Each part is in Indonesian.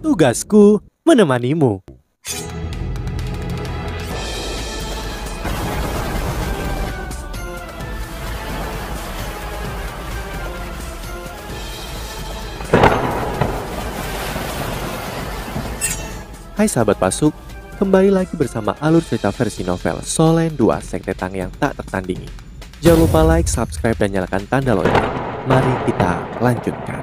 Tugasku menemanimu. Hai sahabat Pasuk, kembali lagi bersama alur cerita versi novel Solen 2 Sekte Tang yang tak tertandingi. Jangan lupa like, subscribe, dan nyalakan tanda lonceng. Mari kita lanjutkan.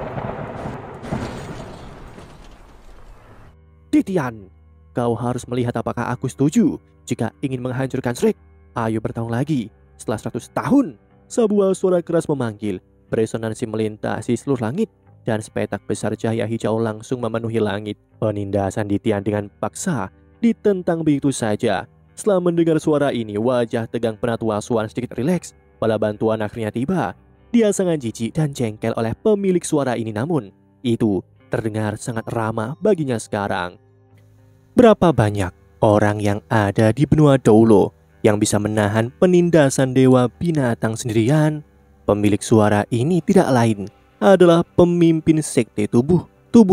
Titian, kau harus melihat apakah aku setuju jika ingin menghancurkan Shrek. Ayo bertarung lagi. Setelah 100 tahun, sebuah suara keras memanggil, beresonansi melintasi seluruh langit, dan sepetak besar cahaya hijau langsung memenuhi langit. Penindasan Titian dengan paksa ditentang begitu saja. Setelah mendengar suara ini, wajah tegang Penatua Asuhan sedikit rileks. Bala bantuan akhirnya tiba. Dia sangat jijik dan jengkel oleh pemilik suara ini, namun itu terdengar sangat ramah baginya sekarang. Berapa banyak orang yang ada di benua Doulo yang bisa menahan penindasan Dewa Binatang sendirian? Pemilik suara ini tidak lain adalah pemimpin Sekte Tubuh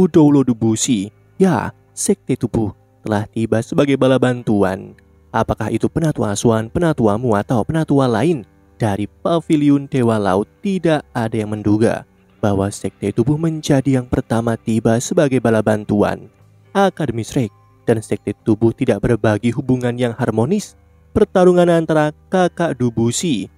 Doulo Debussy. Ya, Sekte Tubuh telah tiba sebagai bala bantuan. Apakah itu Penatua Asuhan, penatuamu, atau penatua lain dari Paviliun Dewa Laut? Tidak ada yang menduga bahwa Sekte Tubuh menjadi yang pertama tiba sebagai bala bantuan. Akademi Shrek dan Sekte Tubuh tidak berbagi hubungan yang harmonis. Pertarungan antara kakak Debussy,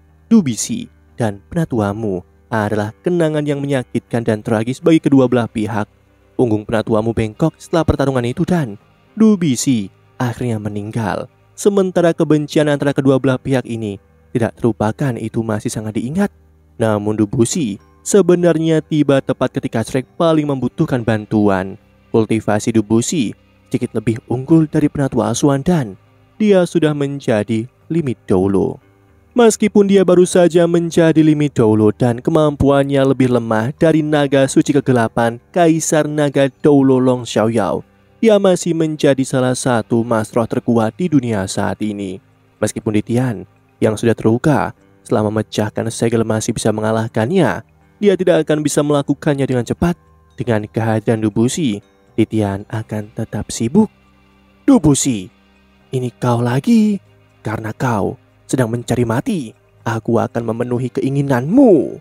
dan penatuamu adalah kenangan yang menyakitkan dan tragis bagi kedua belah pihak. Punggung penatuamu bengkok setelah pertarungan itu dan Debussy akhirnya meninggal. Sementara kebencian antara kedua belah pihak ini tidak terlupakan, itu masih sangat diingat. Namun Debussy sebenarnya tiba tepat ketika Shrek paling membutuhkan bantuan. Kultivasi Debussy sedikit lebih unggul dari Penatua Asuhan dan dia sudah menjadi limit Doulo. Meskipun dia baru saja menjadi limit Doulo dan kemampuannya lebih lemah dari naga suci kegelapan Kaisar Naga Doulo Long Xiaoyao, dia masih menjadi salah satu masroh terkuat di dunia saat ini. Meskipun Titian yang sudah terluka setelah memecahkan segel masih bisa mengalahkannya, dia tidak akan bisa melakukannya dengan cepat. Dengan kehadiran Debussy, Titian akan tetap sibuk. Debussy, ini kau lagi. Karena kau sedang mencari mati, aku akan memenuhi keinginanmu.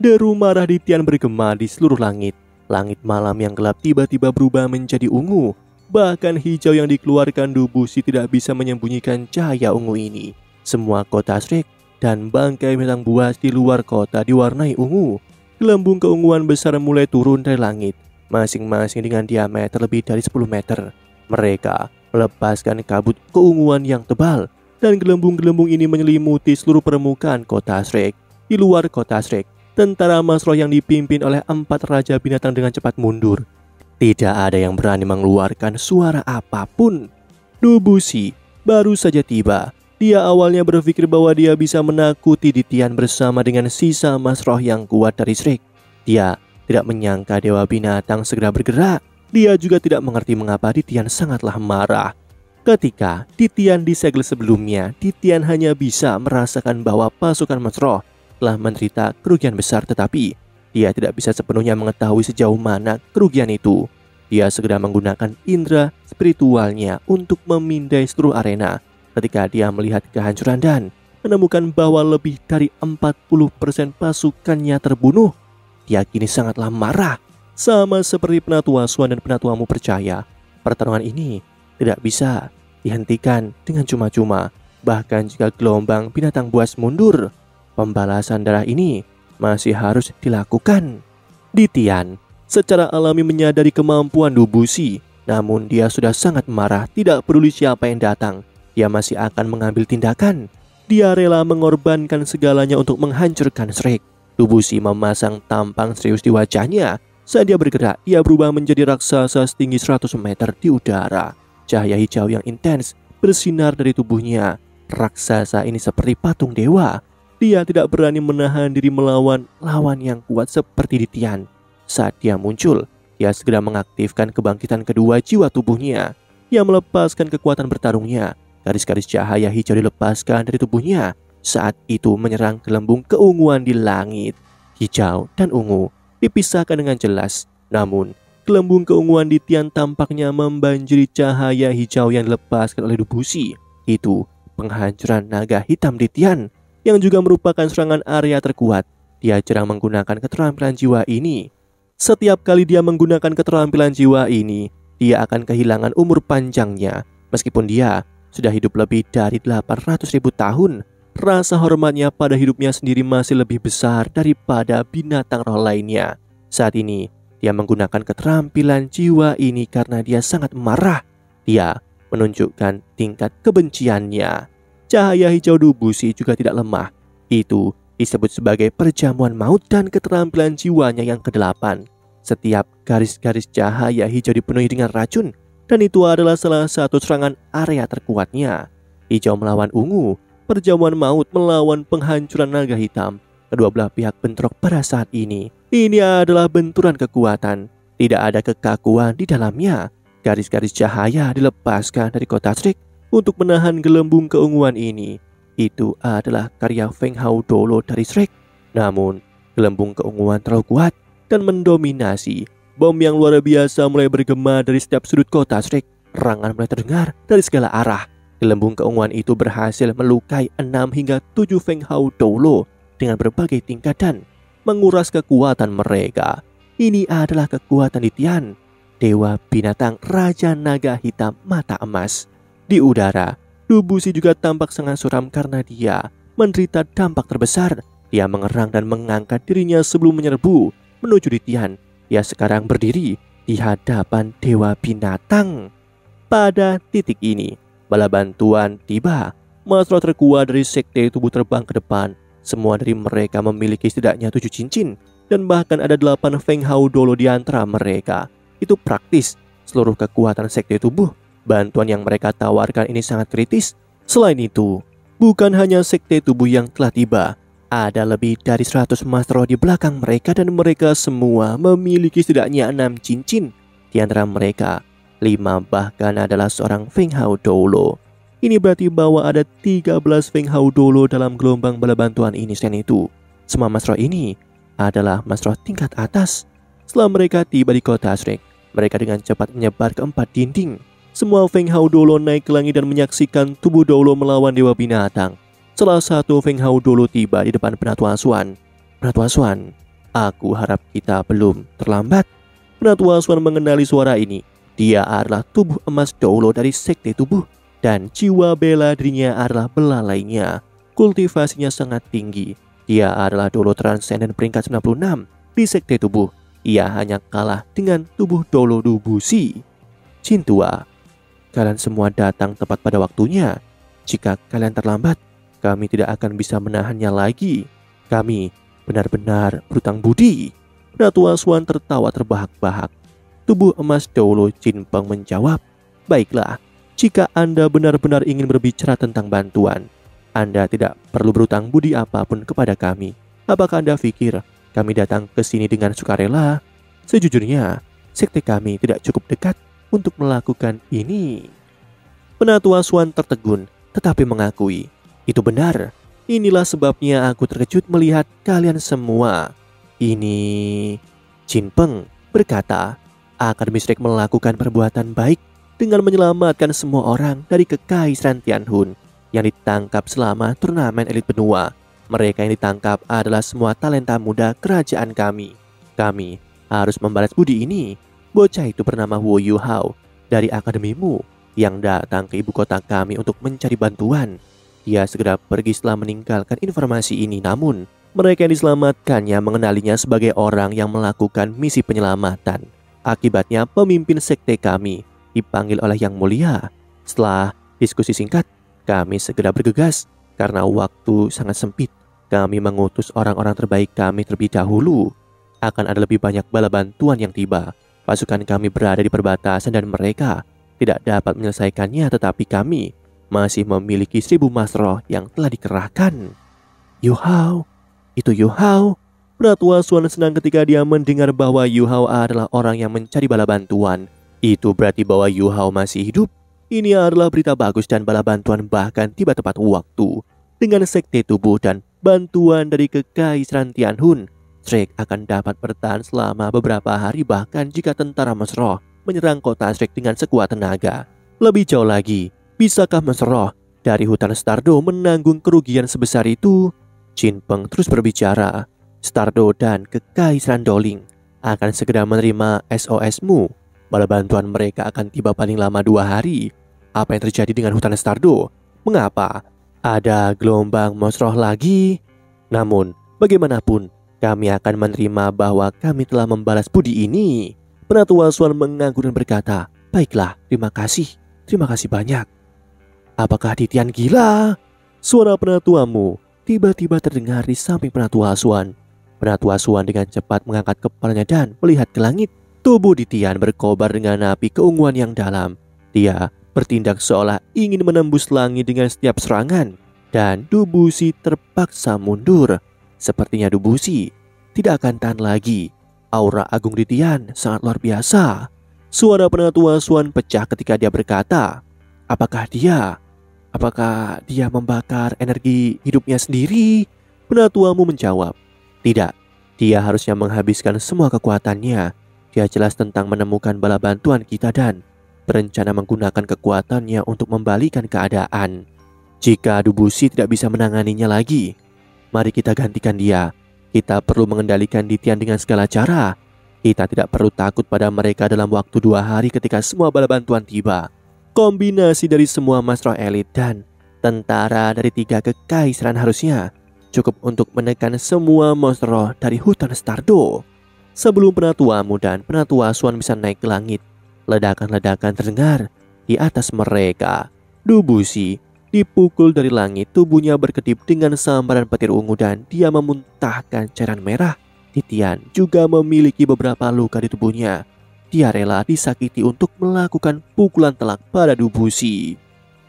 Deru marah Titian bergema di seluruh langit. Langit malam yang gelap tiba-tiba berubah menjadi ungu. Bahkan hijau yang dikeluarkan Debussy tidak bisa menyembunyikan cahaya ungu ini. Semua kota Shrek dan bangkai binatang buas di luar kota diwarnai ungu. Gelembung keunguan besar mulai turun dari langit, masing-masing dengan diameter lebih dari 10 meter. Mereka melepaskan kabut keunguan yang tebal, dan gelembung-gelembung ini menyelimuti seluruh permukaan kota Shrek. Di luar kota Shrek, tentara masroh yang dipimpin oleh 4 raja binatang dengan cepat mundur. Tidak ada yang berani mengeluarkan suara apapun. Debussy baru saja tiba. Dia awalnya berpikir bahwa dia bisa menakuti Titian bersama dengan sisa masroh yang kuat dari Shrek. Dia tidak menyangka Dewa Binatang segera bergerak. Dia juga tidak mengerti mengapa Titian sangatlah marah. Ketika Titian disegel sebelumnya, Titian hanya bisa merasakan bahwa pasukan masroh telah menderita kerugian besar, tetapi dia tidak bisa sepenuhnya mengetahui sejauh mana kerugian itu. Dia segera menggunakan indera spiritualnya untuk memindai seluruh arena. Ketika dia melihat kehancuran dan menemukan bahwa lebih dari 40% pasukannya terbunuh, dia kini sangatlah marah. Sama seperti Penatua Asuhan dan penatuamu percaya, pertarungan ini tidak bisa dihentikan dengan cuma-cuma. Bahkan jika gelombang binatang buas mundur, pembalasan darah ini masih harus dilakukan. Titian secara alami menyadari kemampuan Debussy, namun dia sudah sangat marah. Tidak peduli siapa yang datang, dia masih akan mengambil tindakan. Dia rela mengorbankan segalanya untuk menghancurkan Shrek. Debussy memasang tampang serius di wajahnya. Saat dia bergerak, dia berubah menjadi raksasa setinggi 100 meter di udara. Cahaya hijau yang intens bersinar dari tubuhnya. Raksasa ini seperti patung dewa. Dia tidak berani menahan diri melawan lawan yang kuat seperti Titian. Saat dia muncul, dia segera mengaktifkan kebangkitan kedua jiwa tubuhnya. Dia melepaskan kekuatan bertarungnya. Garis-garis cahaya hijau dilepaskan dari tubuhnya. Saat itu menyerang gelembung keunguan di langit. Hijau dan ungu dipisahkan dengan jelas, namun Gelembung keunguan di Tian tampaknya membanjiri cahaya hijau yang dilepaskan oleh Dubusi. Itu penghancuran naga hitam di Tian, yang juga merupakan serangan area terkuat. Dia jarang menggunakan keterampilan jiwa ini. Setiap kali dia menggunakan keterampilan jiwa ini, dia akan kehilangan umur panjangnya. Meskipun dia sudah hidup lebih dari 800.000 tahun, rasa hormatnya pada hidupnya sendiri masih lebih besar daripada binatang roh lainnya. Saat ini, dia menggunakan keterampilan jiwa ini karena dia sangat marah. Dia menunjukkan tingkat kebenciannya. Cahaya hijau Dubusi juga tidak lemah. Itu disebut sebagai perjamuan maut dan keterampilan jiwanya yang ke-8. Setiap garis-garis cahaya hijau dipenuhi dengan racun, dan itu adalah salah satu serangan area terkuatnya. Hijau melawan ungu, perjamuan maut melawan penghancuran naga hitam. Kedua belah pihak bentrok pada saat ini. Ini adalah benturan kekuatan. Tidak ada kekakuan di dalamnya. Garis-garis cahaya dilepaskan dari kota Shrek untuk menahan gelembung keunguan ini. Itu adalah karya Feng Hao Dolo dari Shrek. Namun, gelembung keunguan terlalu kuat dan mendominasi. Bom yang luar biasa mulai bergema dari setiap sudut kota Shrek. Serangan mulai terdengar dari segala arah. Gelembung keunguan itu berhasil melukai 6 hingga 7 Feng Hao Dolo dengan berbagai tingkatan, menguras kekuatan mereka. Ini adalah kekuatan di Tian, dewa binatang Raja Naga Hitam Mata Emas. Di udara, Dubusi juga tampak sangat suram karena dia menderita dampak terbesar. Dia mengerang dan mengangkat dirinya sebelum menyerbu menuju di Tian. Dia sekarang berdiri di hadapan dewa binatang. Pada titik ini, bala bantuan tiba. Masro terkuat dari sekte tubuh terbang ke depan. Semua dari mereka memiliki setidaknya 7 cincin, dan bahkan ada 8 Feng Hao Dolo di antara mereka. Itu praktis seluruh kekuatan sekte tubuh. Bantuan yang mereka tawarkan ini sangat kritis. Selain itu, bukan hanya sekte tubuh yang telah tiba. Ada lebih dari 100 Masro di belakang mereka, dan mereka semua memiliki setidaknya 6 cincin. Di antara mereka, 5 bahkan adalah seorang Feng Hao Dolo. Ini berarti bahwa ada 13 Feng Hao Dolo dalam gelombang bala bantuan ini. Selain itu, semua Masro ini adalah Masro tingkat atas. Setelah mereka tiba di kota Shrek, mereka dengan cepat menyebar ke 4 dinding. Semua Feng Hao Dolo naik ke langit dan menyaksikan tubuh Dolo melawan dewa binatang. Salah satu Feng Hao Dolo tiba di depan Penatua Swan. Penatua Swan, aku harap kita belum terlambat. Penatua Swan mengenali suara ini. Dia adalah tubuh emas Dolo dari sekte tubuh, dan jiwa bela dirinya adalah belalainya. Kultivasinya sangat tinggi. Dia adalah Dolo Transcendent peringkat 96 di sekte tubuh. Ia hanya kalah dengan tubuh Dolo Dubusi. Cintua, kalian semua datang tepat pada waktunya. Jika kalian terlambat, kami tidak akan bisa menahannya lagi. Kami benar-benar berutang budi. Penatua Swan tertawa terbahak-bahak. Tubuh emas Dolo Jinpeng menjawab, baiklah, jika Anda benar-benar ingin berbicara tentang bantuan, Anda tidak perlu berutang budi apapun kepada kami. Apakah Anda pikir kami datang ke sini dengan sukarela? Sejujurnya, sekte kami tidak cukup dekat untuk melakukan ini. Penatua Swan tertegun, tetapi mengakui, itu benar. Inilah sebabnya aku terkejut melihat kalian semua. Ini... Jinpeng berkata, Akademi Shrek melakukan perbuatan baik dengan menyelamatkan semua orang dari Kekaisaran Tianhun yang ditangkap selama turnamen elit benua. Mereka yang ditangkap adalah semua talenta muda kerajaan kami. Kami harus membalas budi ini. Bocah itu bernama Wu Yuhao dari akademimu yang datang ke ibu kota kami untuk mencari bantuan. Dia segera pergi setelah meninggalkan informasi ini, namun mereka yang diselamatkannya mengenalinya sebagai orang yang melakukan misi penyelamatan. Akibatnya pemimpin sekte kami dipanggil oleh Yang Mulia. Setelah diskusi singkat, kami segera bergegas karena waktu sangat sempit. Kami mengutus orang-orang terbaik kami terlebih dahulu. Akan ada lebih banyak bala bantuan yang tiba. Pasukan kami berada di perbatasan dan mereka tidak dapat menyelesaikannya, tetapi kami masih memiliki 1000 Masroh yang telah dikerahkan. Yuhao, itu Yuhao. Penatua Swan senang ketika dia mendengar bahwa Yuhao adalah orang yang mencari bala bantuan. Itu berarti bahwa Yuhao masih hidup. Ini adalah berita bagus dan bala bantuan bahkan tiba tepat waktu. Dengan sekte tubuh dan bantuan dari Kekaisaran Tianhun, Shrek akan dapat bertahan selama beberapa hari bahkan jika tentara Mesroh menyerang kota Shrek dengan sekuat tenaga. Lebih jauh lagi, bisakah Mesroh dari hutan Stardo menanggung kerugian sebesar itu? Jin Peng terus berbicara. Stardo dan Kekaisaran Doling akan segera menerima SOS-mu. Bala bantuan mereka akan tiba paling lama 2 hari. Apa yang terjadi dengan hutan Stardo? Mengapa? Ada gelombang Mesroh lagi? Namun, bagaimanapun, kami akan menerima bahwa kami telah membalas budi ini. Penatua Swan mengangguk dan berkata, baiklah, terima kasih banyak. Apakah Ditian gila? Suara penatuamu tiba-tiba terdengar di samping Penatua Swan. Penatua Swan dengan cepat mengangkat kepalanya dan melihat ke langit. Tubuh Ditian berkobar dengan api keunguan yang dalam. Dia bertindak seolah ingin menembus langit dengan setiap serangan. Dan Dubusi terpaksa mundur. Sepertinya Dubusi tidak akan tahan lagi. Aura agung Ditian sangat luar biasa. Suara Penatua Swan pecah ketika dia berkata, Apakah dia membakar energi hidupnya sendiri? Penatuamu menjawab, tidak. Dia harusnya menghabiskan semua kekuatannya. Dia jelas tentang menemukan bala bantuan kita dan berencana menggunakan kekuatannya untuk membalikan keadaan. Jika Dubusi tidak bisa menanganinya lagi, mari kita gantikan dia. Kita perlu mengendalikan Ditian dengan segala cara. Kita tidak perlu takut pada mereka dalam waktu 2 hari ketika semua bala bantuan tiba. Kombinasi dari semua Mesroh elit dan tentara dari 3 kekaisaran harusnya cukup untuk menekan semua Mesroh dari hutan Stardo. Sebelum penatuamu dan Penatua Swan bisa naik ke langit, ledakan-ledakan terdengar di atas mereka. Dubusi dipukul dari langit, tubuhnya berkedip dengan sambaran petir ungu dan dia memuntahkan cairan merah. Ditian juga memiliki beberapa luka di tubuhnya. Dia rela disakiti untuk melakukan pukulan telak pada Dubusi.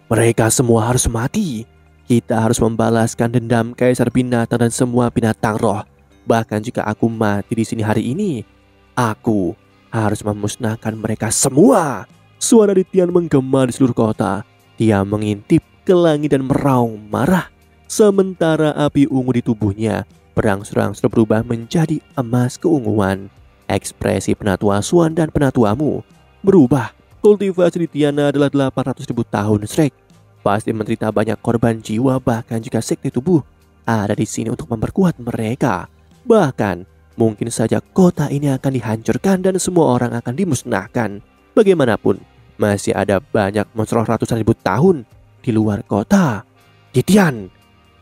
Mereka semua harus mati. Kita harus membalaskan dendam Kaisar Binatang dan semua binatang roh. Bahkan jika aku mati di sini hari ini, aku harus memusnahkan mereka semua. Suara Ditian menggema di seluruh kota. Dia mengintip ke langit dan meraung marah. Sementara api ungu di tubuhnya berangsur-angsur berubah menjadi emas keunguan. Ekspresi Penatua Swan dan penatuamu berubah. Kultivasi Ditian adalah 800.000 tahun Shrek. Pasti menderita banyak korban jiwa bahkan jika sekte tubuh ada di sini untuk memperkuat mereka. Bahkan mungkin saja kota ini akan dihancurkan dan semua orang akan dimusnahkan. Bagaimanapun masih ada banyak Mesroh ratusan ribu tahun di luar kota. Ditian,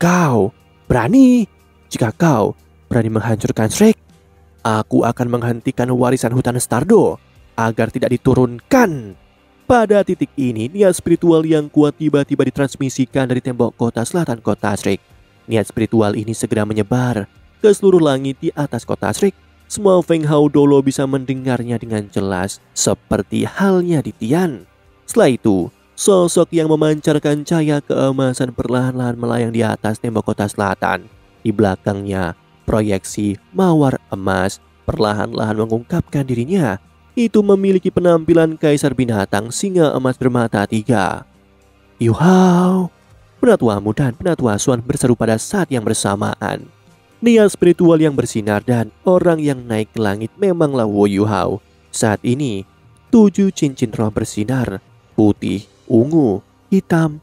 kau berani? Jika kau berani menghancurkan Shrek, aku akan menghentikan warisan hutan Stardo agar tidak diturunkan. Pada titik ini, niat spiritual yang kuat tiba-tiba ditransmisikan dari tembok kota selatan kota Shrek. Niat spiritual ini segera menyebar ke seluruh langit di atas kota Shrek. Semua Feng Hao Dolo bisa mendengarnya dengan jelas, seperti halnya Ditian. Setelah itu, sosok yang memancarkan cahaya keemasan perlahan-lahan melayang di atas tembok kota selatan. Di belakangnya, proyeksi mawar emas perlahan-lahan mengungkapkan dirinya. Itu memiliki penampilan Kaisar Binatang singa emas bermata 3. Yu Hao, Penatuamu dan Penatua Swan berseru pada saat yang bersamaan. Niat spiritual yang bersinar dan orang yang naik ke langit memanglah Wu Yu Hao. Saat ini, 7 cincin roh bersinar, putih, ungu, hitam,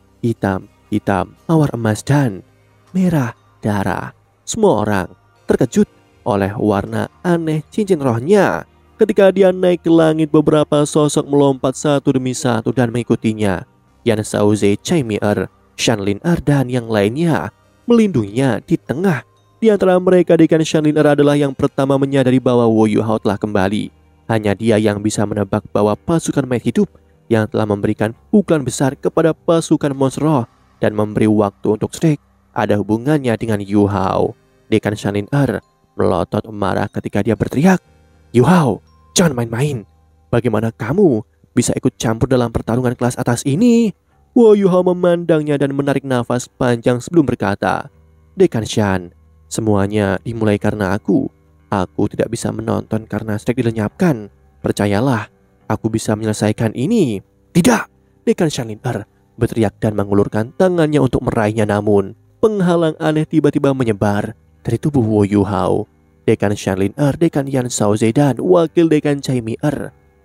mawar emas dan merah darah. Semua orang terkejut oleh warna aneh cincin rohnya. Ketika dia naik ke langit, beberapa sosok melompat satu demi satu dan mengikutinya. Yan Shaoze, Chai Mi-er, Shanlin Er dan yang lainnya melindunginya di tengah. Di antara mereka, Dekan Shanlin Er adalah yang pertama menyadari bahwa Wu Yu Hao telah kembali. Hanya dia yang bisa menebak bahwa pasukan mayat hidup yang telah memberikan pukulan besar kepada pasukan monster dan memberi waktu untuk Shrek ada hubungannya dengan Yu Hao. Dekan Shanlin Er melotot marah ketika dia berteriak, Yu Hao, jangan main-main. Bagaimana kamu bisa ikut campur dalam pertarungan kelas atas ini? Wu Yu Hao memandangnya dan menarik nafas panjang sebelum berkata, Dekan Shan, semuanya dimulai karena aku. Aku tidak bisa menonton karena Shrek dilenyapkan. Percayalah, aku bisa menyelesaikan ini. Tidak! Dekan Shanlin Er berteriak dan mengulurkan tangannya untuk meraihnya, namun penghalang aneh tiba-tiba menyebar dari tubuh Wu Yu Hao. Dekan Shanlin Dekan Yan Shaoze dan Wakil Dekan Chai Mi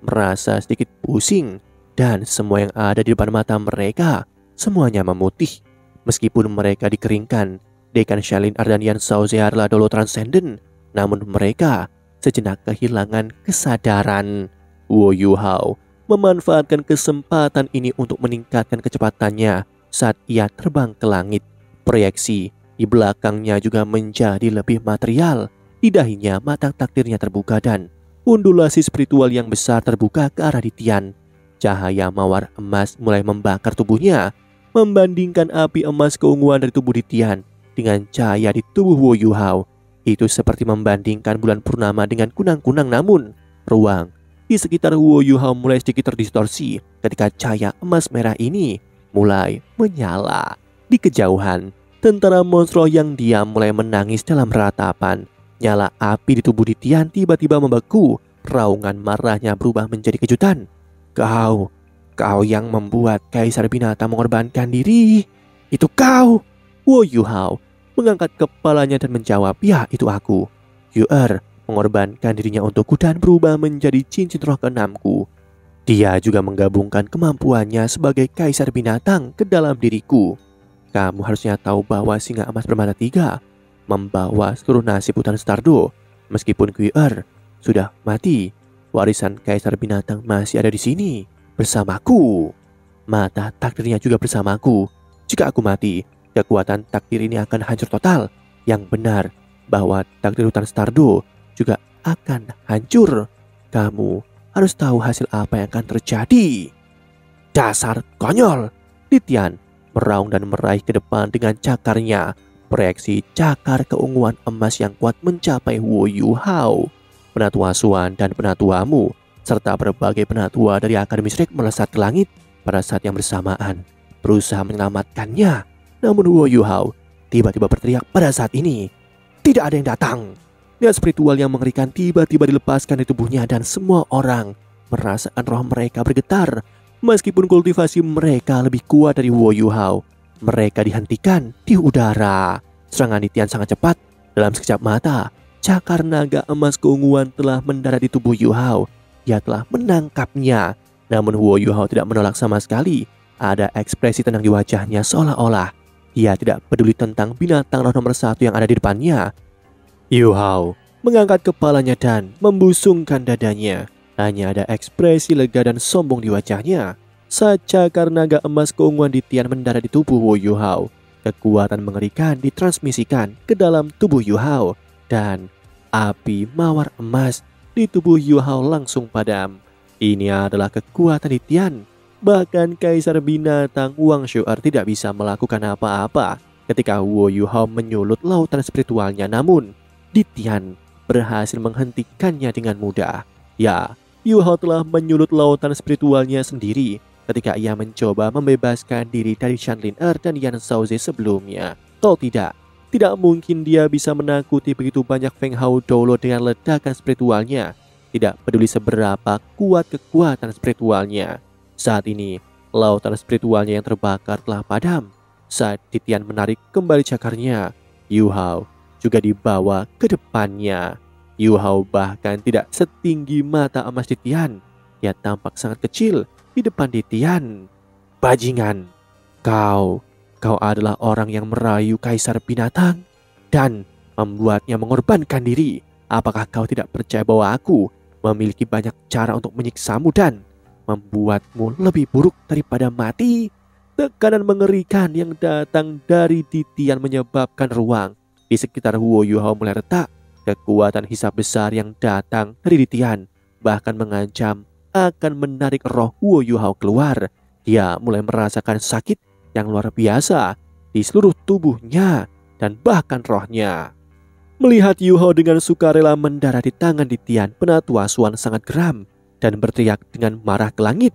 merasa sedikit pusing, dan semua yang ada di depan mata mereka semuanya memutih. Meskipun mereka dikeringkan, Dekan Shanlin dan Yan Shaoze adalah dolo transenden, namun mereka sejenak kehilangan kesadaran. Wu Yuhao memanfaatkan kesempatan ini untuk meningkatkan kecepatannya saat ia terbang ke langit. Proyeksi di belakangnya juga menjadi lebih material. Di dahinya mata takdirnya terbuka dan undulasi spiritual yang besar terbuka ke arah Ditian. Cahaya mawar emas mulai membakar tubuhnya, membandingkan api emas keunguan dari tubuh Ditian dengan cahaya di tubuh Wu Yuhao. Itu seperti membandingkan bulan purnama dengan kunang-kunang, namun ruang di sekitar Wu Yuhao mulai sedikit terdistorsi ketika cahaya emas merah ini mulai menyala. Di kejauhan, tentara monstro yang diam mulai menangis dalam ratapan. Nyala api di tubuh Ditian tiba-tiba membeku. Raungan marahnya berubah menjadi kejutan. Kau yang membuat Kaisar Binatang mengorbankan diri. Itu kau. Wu Yuhao mengangkat kepalanya dan menjawab, ya itu aku. Yu mengorbankan dirinya untukku dan berubah menjadi cincin roh keenamku. Dia juga menggabungkan kemampuannya sebagai Kaisar Binatang ke dalam diriku. Kamu harusnya tahu bahwa singa emas bermata 3 membawa seluruh nasib hutan Stardo. Meskipun Qi'er sudah mati, warisan Kaisar Binatang masih ada di sini bersamaku. Mata takdirnya juga bersamaku. Jika aku mati, kekuatan takdir ini akan hancur total. Yang benar bahwa takdir hutan Stardo juga akan hancur. Kamu harus tahu hasil apa yang akan terjadi. Dasar konyol! Ditian meraung dan meraih ke depan dengan cakarnya. Proyeksi cakar keunguan emas yang kuat mencapai Wu Yuhao. Penatua Suan dan Penatuamu serta berbagai penatua dari Akademi Shrek melesat ke langit pada saat yang bersamaan, berusaha menyelamatkannya. Namun Wu Yuhao tiba-tiba berteriak pada saat ini, tidak ada yang datang. Niat spiritual yang mengerikan tiba-tiba dilepaskan di tubuhnya dan semua orang merasakan roh mereka bergetar. Meskipun kultivasi mereka lebih kuat dari Wu Yuhao, mereka dihentikan di udara. Serangan Ditian sangat cepat. Dalam sekejap mata, cakar naga emas keunguan telah mendarat di tubuh Yuhao. Dia telah menangkapnya. Namun Wu Yuhao tidak menolak sama sekali. Ada ekspresi tenang di wajahnya seolah-olah dia tidak peduli tentang binatang roh nomor 1 yang ada di depannya. Yuhao mengangkat kepalanya dan membusungkan dadanya. Hanya ada ekspresi lega dan sombong di wajahnya. Saat cakar naga emas keunguan Ditian mendarat di tubuh Wu Yuhao, kekuatan mengerikan ditransmisikan ke dalam tubuh Yuhao, dan api mawar emas di tubuh Yuhao langsung padam. Ini adalah kekuatan Ditian. Bahkan Kaisar Binatang Wang Shu'er tidak bisa melakukan apa-apa ketika Wu Yuhao menyulut lautan spiritualnya, namun Ditian berhasil menghentikannya dengan mudah. Ya, Yuhao telah menyulut lautan spiritualnya sendiri ketika ia mencoba membebaskan diri dari Shanlin dan Yan Shaoze sebelumnya. Kalau tidak mungkin dia bisa menakuti begitu banyak Feng Hao Dolo dengan ledakan spiritualnya. Tidak peduli seberapa kuat kekuatan spiritualnya. Saat ini, lautan spiritualnya yang terbakar telah padam. Saat Ditian menarik kembali cakarnya, Yuhao juga dibawa ke depannya. Yuhao bahkan tidak setinggi mata emas Ditian. Dia tampak sangat kecil di depan Ditian. Bajingan, kau adalah orang yang merayu Kaisar Binatang dan membuatnya mengorbankan diri. Apakah kau tidak percaya bahwa aku memiliki banyak cara untuk menyiksamu dan membuatmu lebih buruk daripada mati? Tekanan mengerikan yang datang dari Ditian menyebabkan ruang di sekitar Wu Yuhao mulai retak. Kekuatan hisab besar yang datang dari Ditian bahkan mengancam akan menarik roh Wu Yuhao keluar. Dia mulai merasakan sakit yang luar biasa di seluruh tubuhnya dan bahkan rohnya. Melihat Yuhao dengan sukarela mendarat di tangan Ditian, Penatua Suan sangat geram dan berteriak dengan marah ke langit.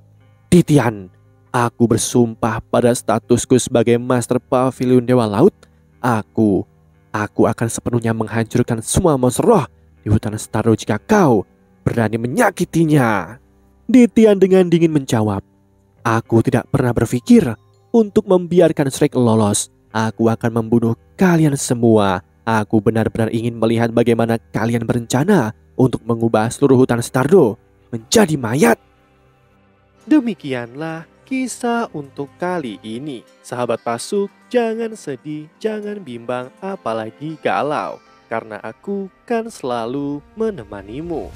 Ditian, aku bersumpah pada statusku sebagai Master Pavilion Dewa Laut. Aku akan sepenuhnya menghancurkan semua monster roh di hutan Stardo jika kau berani menyakitinya. Ditian dengan dingin menjawab, aku tidak pernah berpikir untuk membiarkan Shrek lolos. Aku akan membunuh kalian semua. Aku benar-benar ingin melihat bagaimana kalian berencana untuk mengubah seluruh hutan Stardo menjadi mayat. Demikianlah kisah untuk kali ini. Sahabat Pasuk, jangan sedih, jangan bimbang, apalagi galau. Karena aku kan selalu menemanimu.